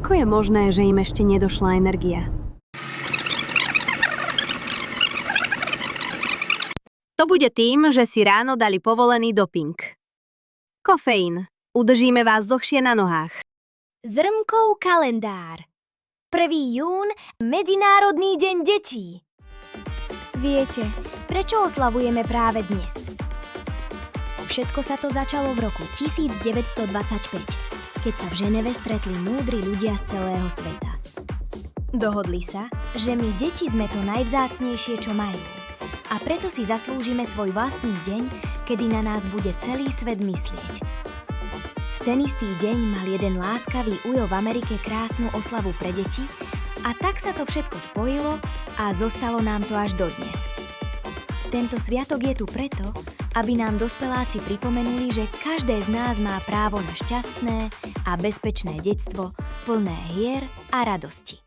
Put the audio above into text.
Ako je možné, že im ešte nedošla energia? To bude tým, že si ráno dali povolený doping. Kofeín. Udržíme vás dlhšie na nohách. Zrnkov kalendár. 1. jún, Medzinárodný deň detí. Viete, prečo oslavujeme práve dnes? Všetko sa to začalo v roku 1925, keď sa v Ženeve stretli múdri ľudia z celého sveta. Dohodli sa, že my deti sme to najvzácnejšie, čo majú. A preto si zaslúžime svoj vlastný deň, kedy na nás bude celý svet myslieť. V ten istý deň mal jeden láskavý ujo v Amerike krásnu oslavu pre deti a tak sa to všetko spojilo a zostalo nám to až dodnes. Tento sviatok je tu preto, aby nám dospeláci pripomenuli, že každé z nás má právo na šťastné a bezpečné detstvo, plné hier a radosti.